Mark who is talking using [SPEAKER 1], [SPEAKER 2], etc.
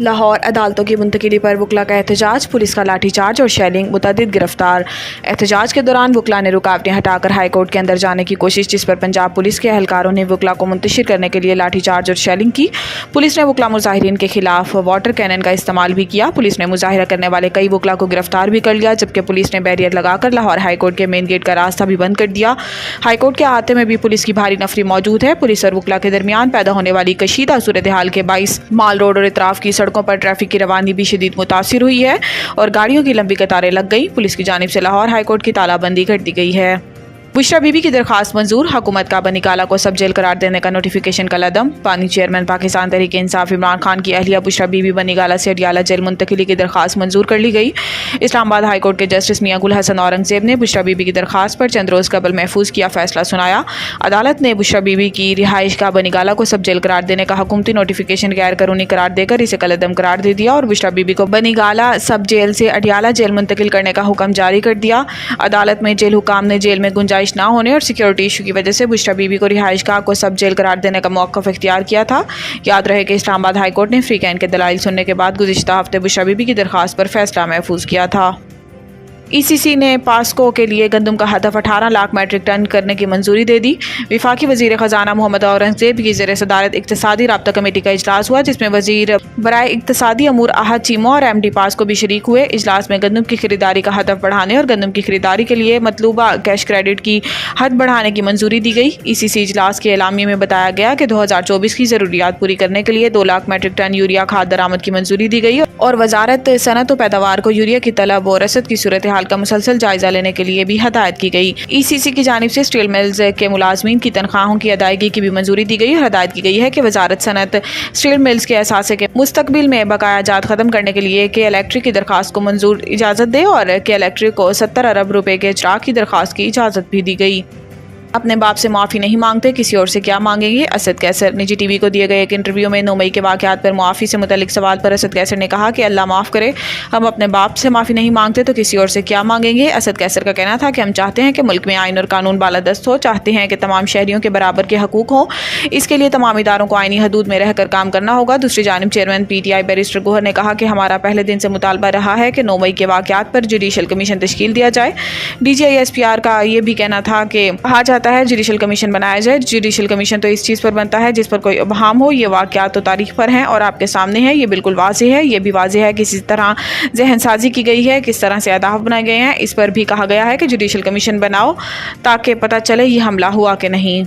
[SPEAKER 1] लाहौर अदालतों की मुंतकिली पर वकला का एहतजाज, पुलिस का लाठीचार्ज और शेलिंग, मुतअद्दिद गिरफ्तार। एहतजाज के दौरान वकला ने रुकावटें हटाकर हाई कोर्ट के अंदर जाने की कोशिश, जिस पर पंजाब पुलिस के एहलकारों ने वकला को मुंतशिर करने के लिए लाठीचार्ज और शेलिंग की। पुलिस ने वकला मुजाहिरीन के खिलाफ वाटर कैनन का इस्तेमाल भी किया। पुलिस ने मुजाहिरा करने वाले कई वकला को गिरफ्तार भी कर लिया, जबकि पुलिस ने बैरियर लगाकर लाहौर हाई कोर्ट के मेन गेट का रास्ता भी बंद कर दिया। हाई कोर्ट के अहाते में भी पुलिस की भारी नफरी मौजूद है। पुलिस और वकला के दरमियान पैदा होने वाली कशीदा सूरत हाल के बाइस माल रोड और इतराफ की सड़कों पर ट्रैफिक की रवानी भी शदीद मुतासिर हुई है और गाड़ियों की लंबी कतारें लग गई। पुलिस की जानिब से लाहौर हाईकोर्ट की तालाबंदी कर दी गई है। बुशरा बीबी की दरखास्त मंजूर, हुकूमत का बनी काला को सब जेल करार देने का नोटिफिकेशन का लदम। पानी चेयरमैन पाकिस्तान तहरीक इंसाफ इमरान खान की अहलिया बुशरा बीबी बनी काला से अडियाला जेल मुंतकिली की दरखास्त मंजूर कर ली गई। इस्लामाबाद हाई कोर्ट के जस्टिस मियां गुल हसन औरंगजेब ने बुशरा बीबी की दरखास्त पर चंद रोज़ कबल महफूज किया फैसला सुनाया। अदालत ने बुशरा बीबी की रिहाइश का बनी काला को सब जेल करार देने का हुकूमती नोटिफिकेशन गैर कानूनी करार देकर इसे कलदम करार दे दिया और बुशरा बीबी को बनी काला सब जेल से अडियाला जेल मुंतकिल करने का हुक्म जारी कर दिया। अदालत में जेल हुकाम ने जेल में गुंजाइश न होने और सिक्योरिटी इशू की वजह से बुशरा बीबी को रिहाइश गाह को सब जेल करार देने का मौक़िफ़ इख्तियार किया था। याद रहे कि इस्लामाबाद हाई कोर्ट ने फ्री कैन के दलाइल सुनने के बाद गुज़िश्ता हफ्ते बुशरा बीबी की दरखास्त पर फैसला महफूज किया था। ECC ने पास्को के लिए गंदम का हदफ 18 लाख मैट्रिक टन करने की मंजूरी दे दी। विफाकी वज़ीर ख़जाना मोहम्मद औरंगजेब की ज़ेर सदारत इक़्तिसादी राब्ता कमेटी का इजलास हुआ, जिसमें वज़ीर बराए इक़्तिसादी अमूर आहद चीमो और MD पास्को भी शरीक हुए। इजलास में गंदम की खरीदारी का हदफ बढ़ाने और गंदम की खरीदारी के लिए मतलूबा कैश क्रेडिट की हद बढ़ाने की मंजूरी दी गई। ECC इजलास के एलामिया में बताया गया कि 2024 की ज़रूरियात पूरी करने के लिए 2 लाख मैट्रिक टन यूरिया खाद दरामद की मंजूरी दी गई और वजारत सनत व पैदावार को यूरिया की तलब और रसद की सूरत हाल का मुसलसल जायजा लेने के लिए भी हदायत की गई। ECC की जानिब से स्टील मिल्स के मुलाजमीन की तनख्वाहों की अदायगी की भी मंजूरी दी गई और हदायत की गई है कि वजारत सनत स्टील मिल्स के असासे के मुस्तकबिल में बकाया जात खत्म करने के लिए के इलेक्ट्रिक की दरखास्त को मंजूर इजाज़त दे और के इलेक्ट्रिक को 70 अरब रुपए के चिराग की दरखास्त की इजाज़त भी दी गई। अपने बाप से माफ़ी नहीं मांगते, किसी और से क्या मांगेंगे? असद कैसर। निजी टीवी को दिए गए एक इंटरव्यू में 9 मई के वाक़यात पर मुआफ़ी से मुतल्लिक सवाल पर असद कैसर ने कहा कि अल्लाह माफ़ करे, हम अपने बाप से माफ़ी नहीं मांगते तो किसी और से क्या मांगेंगे। असद कैसर का कहना था कि हम चाहते हैं कि मुल्क में आइन और कानून बालादस्त हो, चाहते हैं कि तमाम शहरियों के बराबर के हकूक़ हों। इसके लिए तमाम इदारों को आइनी हदूद में रहकर काम करना होगा। दूसरी जानिब चेयरमैन PTI बैरिस्टर गोहर ने कहा कि हमारा पहले दिन से मुतालबा रहा है कि 9 मई के वाक़यात पर जुडिशल कमीशन तश्कील दिया जाए। DGI SPR का ये भी कहना था कि कहा जाता है जुडिशल कमीशन बनाया जाए। जुडिशल कमीशन तो इस चीज़ पर बनता है जिस पर कोई अबहाम हो। ये वाक़यात तो तारीख पर हैं और आपके सामने है, ये बिल्कुल वाज़ेह है। ये भी वाज़ेह है कि किस तरह जहन साजी की गई है, किस तरह से अहदाफ बनाए गए हैं। इस पर भी कहा गया है कि जुडिशल कमीशन बनाओ ताकि पता चले ये हमला हुआ कि नहीं।